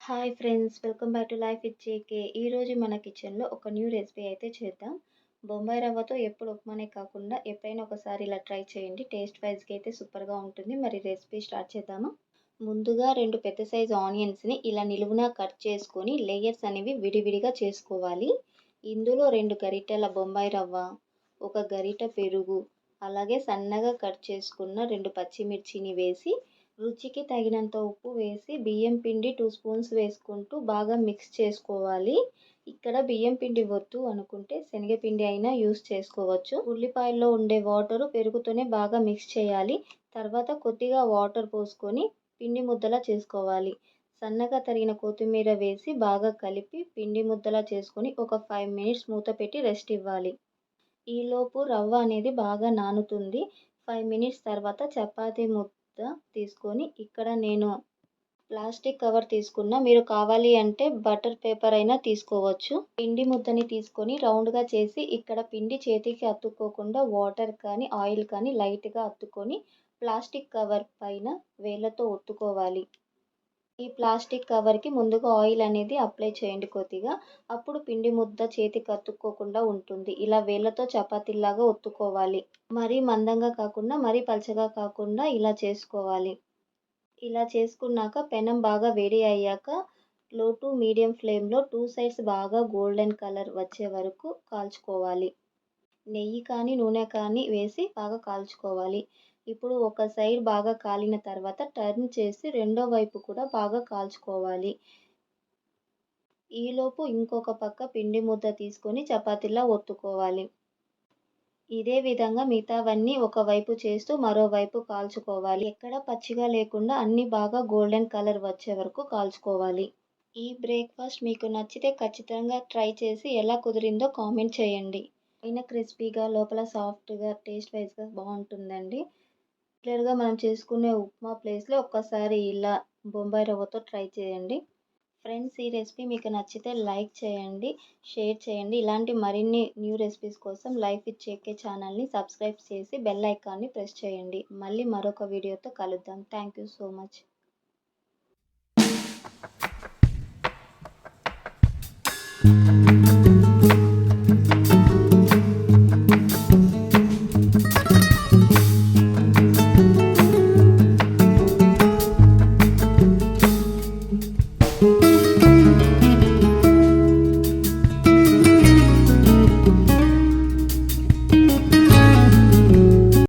Hi friends, welcome back to life with JK. ఈరోజు మన కిచెన్లో ఒక న్యూ రెసిపీ అయితే చేద్దాం. బొంబాయి రవ్వతో ఎప్పుడు ఉప్మానే కాకుండా ఎప్పుడైనా ఒకసారి ఇలా ట్రై చేయండి. టేస్ట్ వైజ్గా అయితే సూపర్గా ఉంటుంది. మరి రెసిపీ స్టార్ట్ చేద్దామా? ముందుగా 2 పెద్ద సైజు ఆనియన్స్ని ఇలా నిలువునా కట్ చేసుకొని లేయర్స్ అనేవి విడివిడిగా చేసుకోవాలి. ఇందులో 2 గరిటెల బొంబాయి రవ్వ, ఒక గరిట పెరుగు, అలాగే సన్నగా కట్ చేసుకున్న 2 పచ్చిమిర్చిని వేసి రుచికి తగినంత ఉప్పు వేసి బియ్యం పిండి 2 స్పూన్స్ వేసుకుంటూ బాగా మిక్స్ చేసుకోవాలి. ఇక్కడ బియ్యం పిండి వద్దు అనుకుంటే శనగపిండి అయినా యూస్ చేసుకోవచ్చు. ఉల్లిపాయల్లో ఉండే వాటరు పెరుగుతోనే బాగా మిక్స్ చేయాలి. తర్వాత కొద్దిగా వాటర్ పోసుకొని పిండి ముద్దలా చేసుకోవాలి. సన్నగా తరిగిన కొత్తిమీర వేసి బాగా కలిపి పిండి ముద్దలా చేసుకొని ఒక 5 మినిట్స్ మూత పెట్టి రెస్ట్ ఇవ్వాలి. ఈలోపు రవ్వ అనేది బాగా నానుతుంది. 5 మినిట్స్ తర్వాత చపాతీ ముద్ద తీసుకొని ఇక్కడ నేను ప్లాస్టిక్ కవర్ తీసుకున్నా. మీరు కావాలి అంటే బటర్ పేపర్ అయినా తీసుకోవచ్చు. పిండి ముద్దని తీసుకొని రౌండ్గా చేసి ఇక్కడ పిండి చేతికి అతుక్కోకుండా వాటర్ కానీ ఆయిల్ కానీ లైట్గా అత్తుకొని ప్లాస్టిక్ కవర్ పైన వేళ్ళతో ఒత్తుకోవాలి. ఈ ప్లాస్టిక్ కవర్కి ముందుగా ఆయిల్ అనేది అప్లై చేయండి కొద్దిగా. అప్పుడు పిండి ముద్ద చేతికి అతుక్కోకుండా ఉంటుంది. ఇలా వేళ్ళతో చపాతీలాగా ఒత్తుకోవాలి. మరీ మందంగా కాకుండా మరీ పలచగా కాకుండా ఇలా చేసుకోవాలి. ఇలా చేసుకున్నాక పెనం బాగా వేడి అయ్యాక లో టు మీడియం ఫ్లేమ్లో 2 సైడ్స్ బాగా గోల్డెన్ కలర్ వచ్చే వరకు కాల్చుకోవాలి. నెయ్యి కానీ నూనె కానీ వేసి బాగా కాల్చుకోవాలి. ఇప్పుడు ఒక సైడ్ బాగా కాలిన తర్వాత టర్న్ చేసి రెండో వైపు కూడా బాగా కాల్చుకోవాలి. ఈలోపు ఇంకొక పక్క పిండి ముద్ద తీసుకొని చపాతీలా ఒత్తుకోవాలి. ఇదే విధంగా మిగతావన్నీ ఒకవైపు చేస్తూ మరోవైపు కాల్చుకోవాలి. ఎక్కడ పచ్చిగా లేకుండా అన్నీ బాగా గోల్డెన్ కలర్ వచ్చే వరకు కాల్చుకోవాలి. ఈ బ్రేక్ఫాస్ట్ మీకు నచ్చితే ఖచ్చితంగా ట్రై చేసి ఎలా కుదిరిందో కామెంట్ చేయండి. పైన క్రిస్పీగా లోపల సాఫ్ట్గా టేస్ట్ వైజ్గా బాగుంటుందండి. రెగ్యులర్గా మనం చేసుకునే ఉప్మా ప్లేస్లో ఒక్కసారి ఇలా బొంబాయి రవ్వతో ట్రై చేయండి. ఫ్రెండ్స్, ఈ రెసిపీ మీకు నచ్చితే లైక్ చేయండి, షేర్ చేయండి. ఇలాంటి మరిన్ని న్యూ రెసిపీస్ కోసం లైఫ్ విత్ జేకే ఛానల్ని సబ్స్క్రైబ్ చేసి బెల్ ఐకాన్ని ప్రెస్ చేయండి. మళ్ళీ మరొక వీడియోతో కలుద్దాం. Thank you so much.